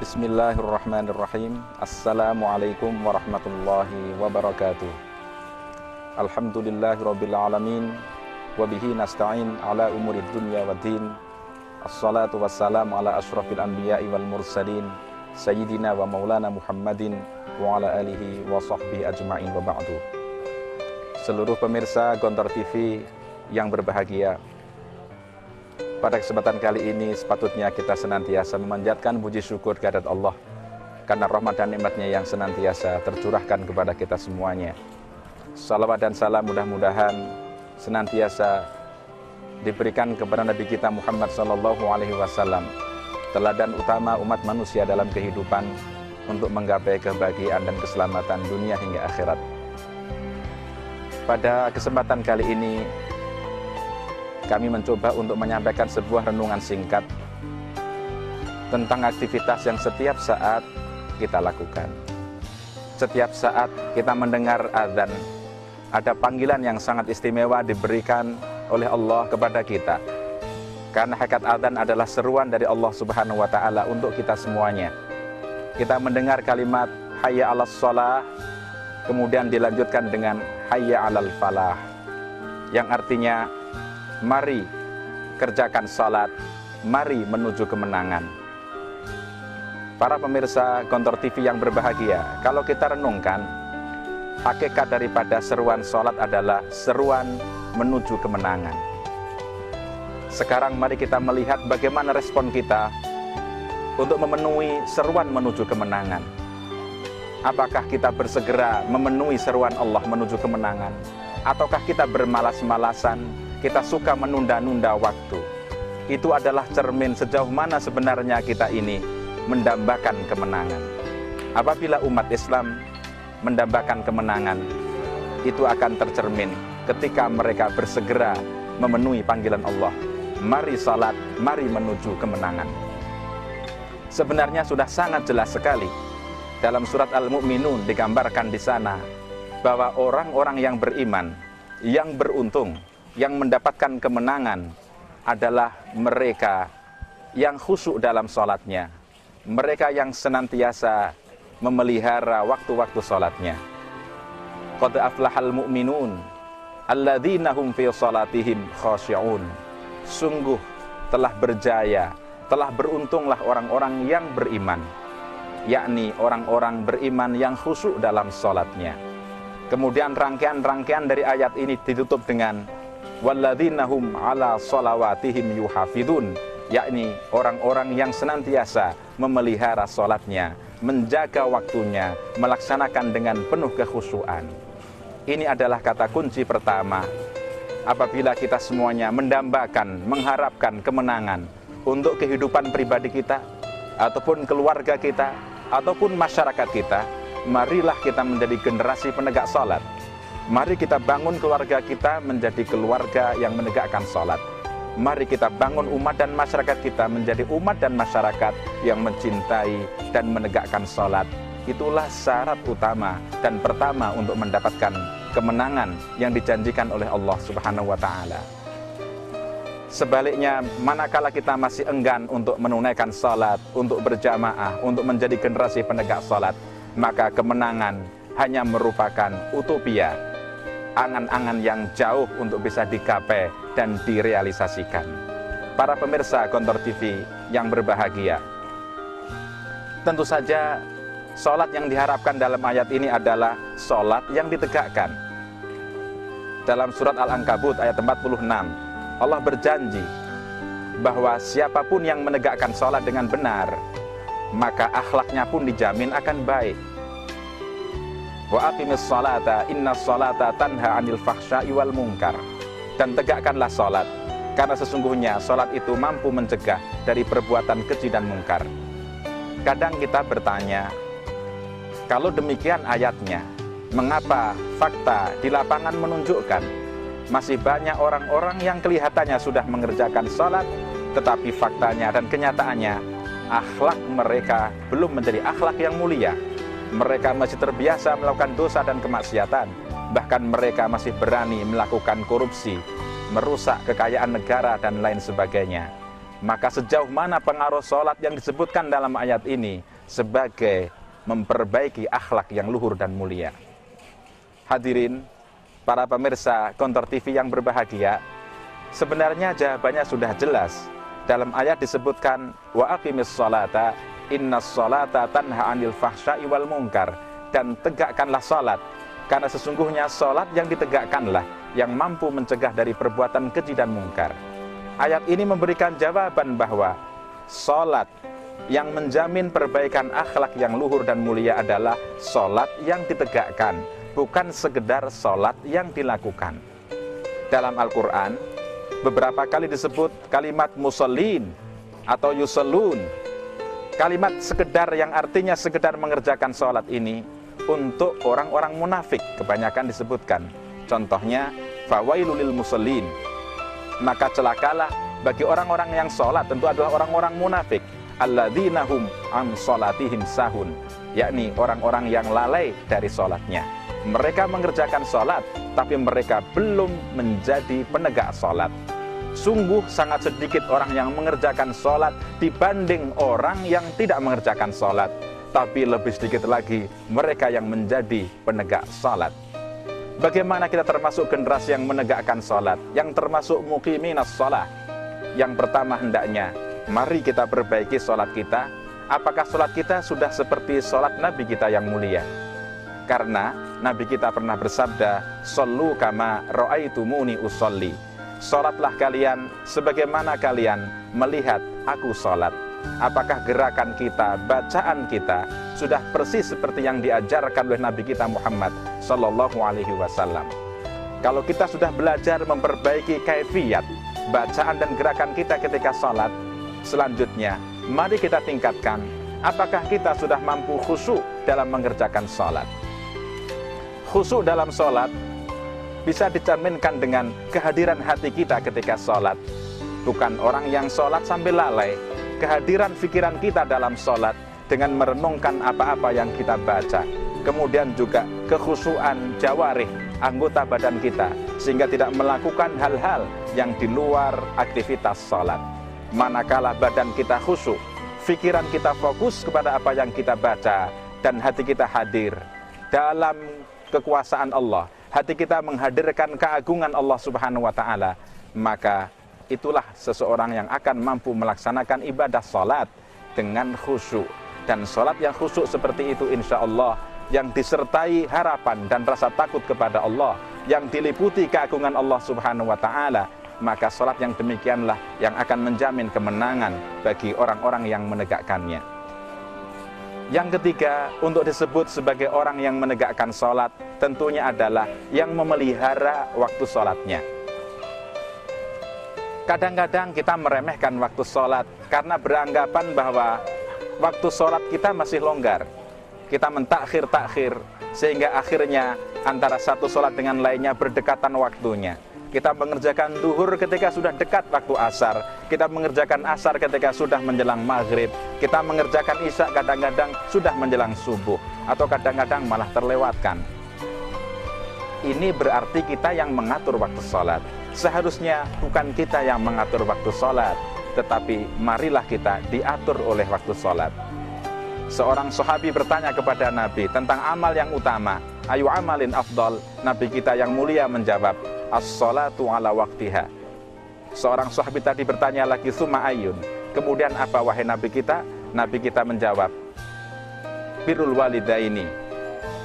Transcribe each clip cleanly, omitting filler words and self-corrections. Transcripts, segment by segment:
Bismillahirrahmanirrahim. Assalamualaikum warahmatullahi wabarakatuh. Alhamdulillahirabbil alamin wa bihi nasta'in ala umurid dunya waddin. Assalatu wassalamu ala asyrafil anbiya'i wal mursalin sayyidina wa maulana Muhammadin wa ala alihi wa sahbihi ajma'in wa ba'du. Seluruh pemirsa Gontor TV yang berbahagia, pada kesempatan kali ini sepatutnya kita senantiasa memanjatkan puji syukur kehadirat Allah karena rahmat dan nikmatnya yang senantiasa tercurahkan kepada kita semuanya. Salawat dan salam mudah-mudahan senantiasa diberikan kepada Nabi kita Muhammad SAW, teladan utama umat manusia dalam kehidupan untuk menggapai kebahagiaan dan keselamatan dunia hingga akhirat. Pada kesempatan kali ini kami mencoba untuk menyampaikan sebuah renungan singkat tentang aktivitas yang setiap saat kita lakukan. Setiap saat kita mendengar azan, ada panggilan yang sangat istimewa diberikan oleh Allah kepada kita. Karena hakikat azan adalah seruan dari Allah Subhanahu wa Ta'ala untuk kita semuanya. Kita mendengar kalimat hayya 'alas shalah, kemudian dilanjutkan dengan hayya 'alal falah, yang artinya mari kerjakan salat, mari menuju kemenangan. Para pemirsa Gontor TV yang berbahagia, kalau kita renungkan, hakikat daripada seruan salat adalah seruan menuju kemenangan. Sekarang mari kita melihat bagaimana respon kita untuk memenuhi seruan menuju kemenangan. Apakah kita bersegera memenuhi seruan Allah menuju kemenangan? Ataukah kita bermalas-malasan, kita suka menunda-nunda waktu? Itu adalah cermin sejauh mana sebenarnya kita ini mendambakan kemenangan. Apabila umat Islam mendambakan kemenangan, itu akan tercermin ketika mereka bersegera memenuhi panggilan Allah. Mari salat, mari menuju kemenangan. Sebenarnya sudah sangat jelas sekali dalam surat Al-Mu'minun digambarkan di sana bahwa orang-orang yang beriman, yang beruntung, yang mendapatkan kemenangan adalah mereka yang khusyuk dalam sholatnya, mereka yang senantiasa memelihara waktu-waktu sholatnya. Qad aflahal mu'minun alladzina hum fi sholatihim khashi'un. Sungguh telah berjaya, telah beruntunglah orang-orang yang beriman, yakni orang-orang beriman yang khusyuk dalam sholatnya. Kemudian rangkaian-rangkaian dari ayat ini ditutup dengan walladzina hum ala sholawatihim yuhafidun, yakni orang-orang yang senantiasa memelihara sholatnya, menjaga waktunya, melaksanakan dengan penuh kekhusyuan. Ini adalah kata kunci pertama apabila kita semuanya mendambakan, mengharapkan kemenangan untuk kehidupan pribadi kita, ataupun keluarga kita, ataupun masyarakat kita. Marilah kita menjadi generasi penegak sholat. Mari kita bangun keluarga kita menjadi keluarga yang menegakkan sholat. Mari kita bangun umat dan masyarakat kita menjadi umat dan masyarakat yang mencintai dan menegakkan sholat. Itulah syarat utama dan pertama untuk mendapatkan kemenangan yang dijanjikan oleh Allah Subhanahu wa Ta'ala. Sebaliknya, manakala kita masih enggan untuk menunaikan sholat, untuk berjamaah, untuk menjadi generasi penegak sholat, maka kemenangan hanya merupakan utopia, angan-angan yang jauh untuk bisa digapai dan direalisasikan. Para pemirsa Gontor TV yang berbahagia, tentu saja sholat yang diharapkan dalam ayat ini adalah sholat yang ditegakkan. Dalam surat Al-Ankabut ayat 46, Allah berjanji bahwa siapapun yang menegakkan sholat dengan benar, maka akhlaknya pun dijamin akan baik. Wa aqimis sholata innas sholata tanha 'anil fahsya'i wal munkar. Dan tegakkanlah sholat, karena sesungguhnya sholat itu mampu mencegah dari perbuatan keji dan mungkar. Kadang kita bertanya, kalau demikian ayatnya, mengapa fakta di lapangan menunjukkan masih banyak orang-orang yang kelihatannya sudah mengerjakan sholat, tetapi faktanya dan kenyataannya akhlak mereka belum menjadi akhlak yang mulia. Mereka masih terbiasa melakukan dosa dan kemaksiatan. Bahkan mereka masih berani melakukan korupsi, merusak kekayaan negara dan lain sebagainya. Maka sejauh mana pengaruh sholat yang disebutkan dalam ayat ini sebagai memperbaiki akhlak yang luhur dan mulia? Hadirin, para pemirsa Gontor TV yang berbahagia, sebenarnya jawabannya sudah jelas. Dalam ayat disebutkan, wa aqimis sholata innas sholata tanha 'anil fahsya'i wal munkar, dan tegakkanlah salat, karena sesungguhnya salat yang ditegakkanlah yang mampu mencegah dari perbuatan keji dan mungkar. Ayat ini memberikan jawaban bahwa salat yang menjamin perbaikan akhlak yang luhur dan mulia adalah salat yang ditegakkan, bukan sekedar salat yang dilakukan. Dalam Al-Quran beberapa kali disebut kalimat musallin atau yusallun. Kalimat sekedar yang artinya sekedar mengerjakan salat ini untuk orang-orang munafik kebanyakan disebutkan. Contohnya, fawailul lil musallin, maka celakalah bagi orang-orang yang sholat, tentu adalah orang-orang munafik, alladzina hum an sholatihim sahun, yakni orang-orang yang lalai dari sholatnya. Mereka mengerjakan sholat, tapi mereka belum menjadi penegak sholat. Sungguh sangat sedikit orang yang mengerjakan sholat dibanding orang yang tidak mengerjakan sholat, tapi lebih sedikit lagi mereka yang menjadi penegak sholat. Bagaimana kita termasuk generasi yang menegakkan sholat, yang termasuk muqiminas sholat? Yang pertama hendaknya, mari kita perbaiki sholat kita. Apakah sholat kita sudah seperti sholat Nabi kita yang mulia? Karena Nabi kita pernah bersabda, "Shollu kama ra'aitumuni usolli." Sholatlah kalian sebagaimana kalian melihat aku sholat. Apakah gerakan kita, bacaan kita sudah persis seperti yang diajarkan oleh Nabi kita Muhammad Sallallahu Alaihi Wasallam? Kalau kita sudah belajar memperbaiki kaifiyat bacaan dan gerakan kita ketika sholat, selanjutnya mari kita tingkatkan, apakah kita sudah mampu khusyuk dalam mengerjakan sholat? Khusyuk dalam sholat bisa dicerminkan dengan kehadiran hati kita ketika sholat. Bukan orang yang sholat sambil lalai. Kehadiran pikiran kita dalam sholat dengan merenungkan apa-apa yang kita baca. Kemudian juga kekhusyuan jawarih, anggota badan kita, sehingga tidak melakukan hal-hal yang di luar aktivitas sholat. Manakala badan kita khusyuk, pikiran kita fokus kepada apa yang kita baca, dan hati kita hadir dalam kekuasaan Allah, hati kita menghadirkan keagungan Allah Subhanahu wa Ta'ala, maka itulah seseorang yang akan mampu melaksanakan ibadah sholat dengan khusyuk. Dan sholat yang khusyuk seperti itu insya Allah, yang disertai harapan dan rasa takut kepada Allah, yang diliputi keagungan Allah Subhanahu wa Ta'ala, maka sholat yang demikianlah yang akan menjamin kemenangan bagi orang-orang yang menegakkannya. Yang ketiga, untuk disebut sebagai orang yang menegakkan sholat, tentunya adalah yang memelihara waktu sholatnya. Kadang-kadang kita meremehkan waktu sholat karena beranggapan bahwa waktu sholat kita masih longgar. Kita mentakhir-takhir sehingga akhirnya antara satu sholat dengan lainnya berdekatan waktunya. Kita mengerjakan duhur ketika sudah dekat waktu asar. Kita mengerjakan asar ketika sudah menjelang maghrib. Kita mengerjakan isya kadang-kadang sudah menjelang subuh. Atau kadang-kadang malah terlewatkan. Ini berarti kita yang mengatur waktu sholat. Seharusnya bukan kita yang mengatur waktu sholat, tetapi marilah kita diatur oleh waktu sholat. Seorang sahabi bertanya kepada Nabi tentang amal yang utama. Ayu amalin afdal? Nabi kita yang mulia menjawab, as-sholatu ala waktiha. Seorang sahabi tadi bertanya lagi, summa ayun. Kemudian apa wahai Nabi kita? Nabi kita menjawab, birrul walidaini,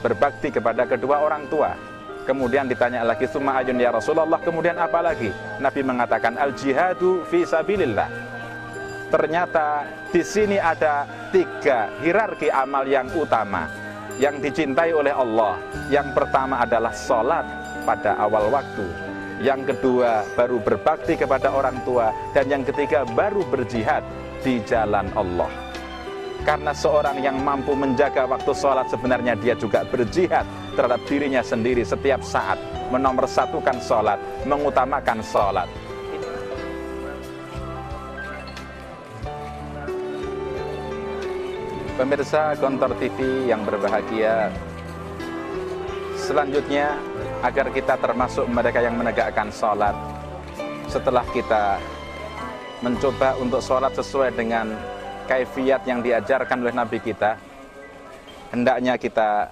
berbakti kepada kedua orang tua. Kemudian ditanya lagi, summa ayun ya Rasulullah, kemudian apa lagi? Nabi mengatakan, al-jihadu fi sabilillah. Ternyata di sini ada 3 hierarki amal yang utama yang dicintai oleh Allah. Yang pertama adalah sholat pada awal waktu. Yang kedua baru berbakti kepada orang tua. Dan yang ketiga baru berjihad di jalan Allah. Karena seorang yang mampu menjaga waktu sholat, sebenarnya dia juga berjihad terhadap dirinya sendiri setiap saat, menomorsatukan sholat, mengutamakan sholat. Pemirsa Gontor TV yang berbahagia, selanjutnya agar kita termasuk mereka yang menegakkan sholat, setelah kita mencoba untuk sholat sesuai dengan kaifiat yang diajarkan oleh Nabi kita, hendaknya kita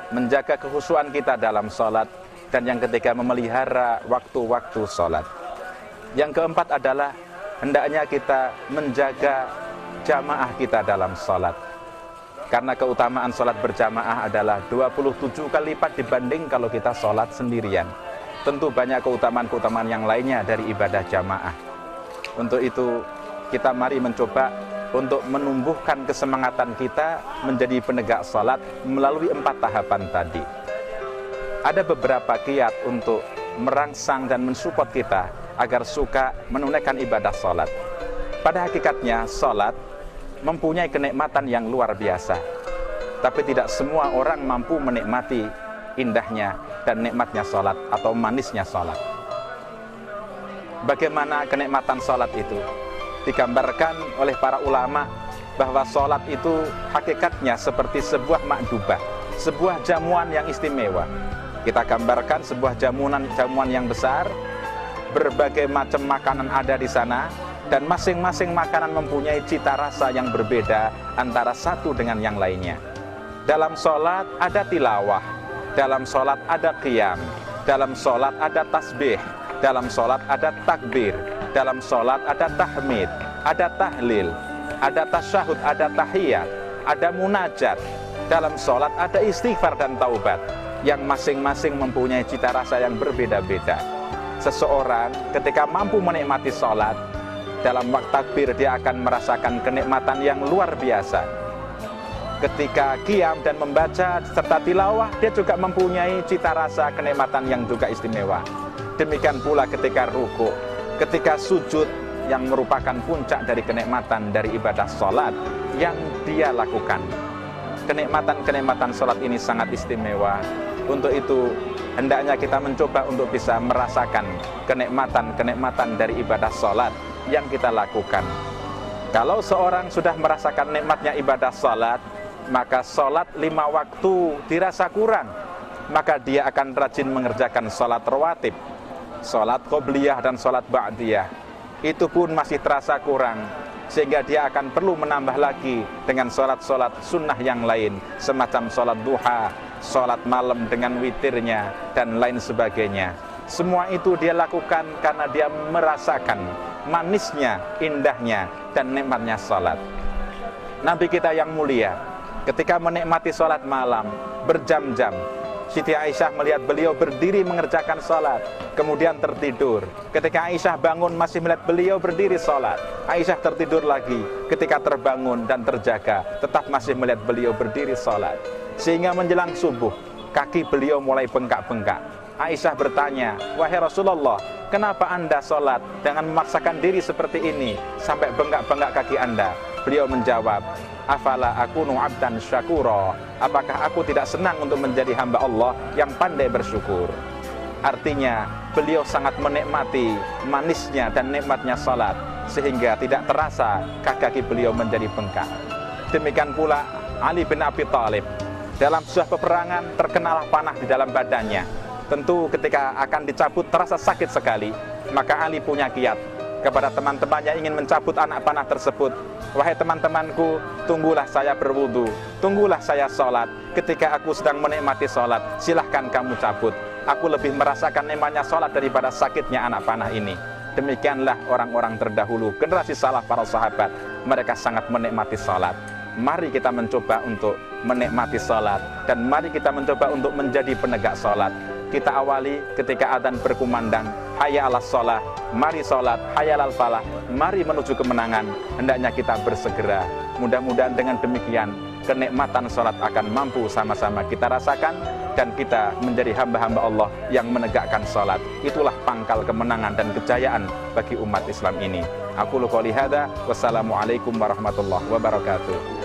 menjaga kekhusyuan kita dalam sholat, dan yang ketiga memelihara waktu-waktu sholat. Yang keempat adalah hendaknya kita menjaga jamaah kita dalam sholat, karena keutamaan sholat berjamaah adalah 27 kali lipat dibanding kalau kita sholat sendirian. Tentu banyak keutamaan-keutamaan yang lainnya dari ibadah jamaah. Untuk itu kita mari mencoba untuk menumbuhkan kesemangatan kita menjadi penegak sholat melalui 4 tahapan tadi. Ada beberapa kiat untuk merangsang dan mensupport kita agar suka menunaikan ibadah sholat. Pada hakikatnya sholat mempunyai kenikmatan yang luar biasa, tapi tidak semua orang mampu menikmati indahnya dan nikmatnya sholat atau manisnya sholat. Bagaimana kenikmatan sholat itu? Digambarkan oleh para ulama bahwa sholat itu hakikatnya seperti sebuah makdubah, sebuah jamuan yang istimewa. Kita gambarkan sebuah jamuan yang besar, berbagai macam makanan ada di sana, dan masing-masing makanan mempunyai cita rasa yang berbeda antara satu dengan yang lainnya. Dalam sholat ada tilawah, dalam sholat ada qiyam, dalam sholat ada tasbih, dalam sholat ada takbir, dalam sholat ada tahmid, ada tahlil, ada tasyahud, ada tahiyat, ada munajat. Dalam sholat ada istighfar dan taubat, yang masing-masing mempunyai cita rasa yang berbeda-beda. Seseorang ketika mampu menikmati sholat, dalam waktu takbir dia akan merasakan kenikmatan yang luar biasa. Ketika qiyam dan membaca serta tilawah, dia juga mempunyai cita rasa kenikmatan yang juga istimewa. Demikian pula ketika ruku, ketika sujud, yang merupakan puncak dari kenikmatan dari ibadah sholat yang dia lakukan. Kenikmatan-kenikmatan sholat ini sangat istimewa. Untuk itu hendaknya kita mencoba untuk bisa merasakan kenikmatan-kenikmatan dari ibadah sholat yang kita lakukan. Kalau seorang sudah merasakan nikmatnya ibadah sholat, maka sholat 5 waktu dirasa kurang, maka dia akan rajin mengerjakan sholat rawatib, sholat qobliyah dan sholat ba'diyah. Itu pun masih terasa kurang, sehingga dia akan perlu menambah lagi dengan sholat-sholat sunnah yang lain, semacam sholat duha, sholat malam dengan witirnya, dan lain sebagainya. Semua itu dia lakukan karena dia merasakan manisnya, indahnya, dan nikmatnya sholat. Nabi kita yang mulia ketika menikmati sholat malam berjam-jam, Siti Aisyah melihat beliau berdiri mengerjakan sholat, kemudian tertidur. Ketika Aisyah bangun masih melihat beliau berdiri sholat. Aisyah tertidur lagi, ketika terbangun dan terjaga tetap masih melihat beliau berdiri sholat. Sehingga menjelang subuh kaki beliau mulai bengkak-bengkak. Aisyah bertanya, "Wahai Rasulullah, kenapa anda sholat dengan memaksakan diri seperti ini sampai bengkak-bengkak kaki anda?" Beliau menjawab, "Afala akunu abdan syakura?" Apakah aku tidak senang untuk menjadi hamba Allah yang pandai bersyukur? Artinya beliau sangat menikmati manisnya dan nikmatnya salat, sehingga tidak terasa kaki beliau menjadi bengkak. Demikian pula Ali bin Abi Thalib, dalam sebuah peperangan terkenalah panah di dalam badannya. Tentu ketika akan dicabut terasa sakit sekali, maka Ali punya kiat kepada teman-temannya ingin mencabut anak panah tersebut. "Wahai teman-temanku, tunggulah saya berwudu, tunggulah saya sholat. Ketika aku sedang menikmati sholat, silahkan kamu cabut. Aku lebih merasakan nikmatnya sholat daripada sakitnya anak panah ini." Demikianlah orang-orang terdahulu, generasi salaf para sahabat, mereka sangat menikmati sholat. Mari kita mencoba untuk menikmati sholat, dan mari kita mencoba untuk menjadi penegak sholat. Kita awali ketika adzan berkumandang, hayya 'alas shalah, mari sholat, hayya 'alal falah, mari menuju kemenangan. Hendaknya kita bersegera. Mudah-mudahan dengan demikian kenikmatan sholat akan mampu sama-sama kita rasakan, dan kita menjadi hamba-hamba Allah yang menegakkan sholat. Itulah pangkal kemenangan dan kejayaan bagi umat Islam ini. Aku qouli hadza, wassalamualaikum warahmatullahi wabarakatuh.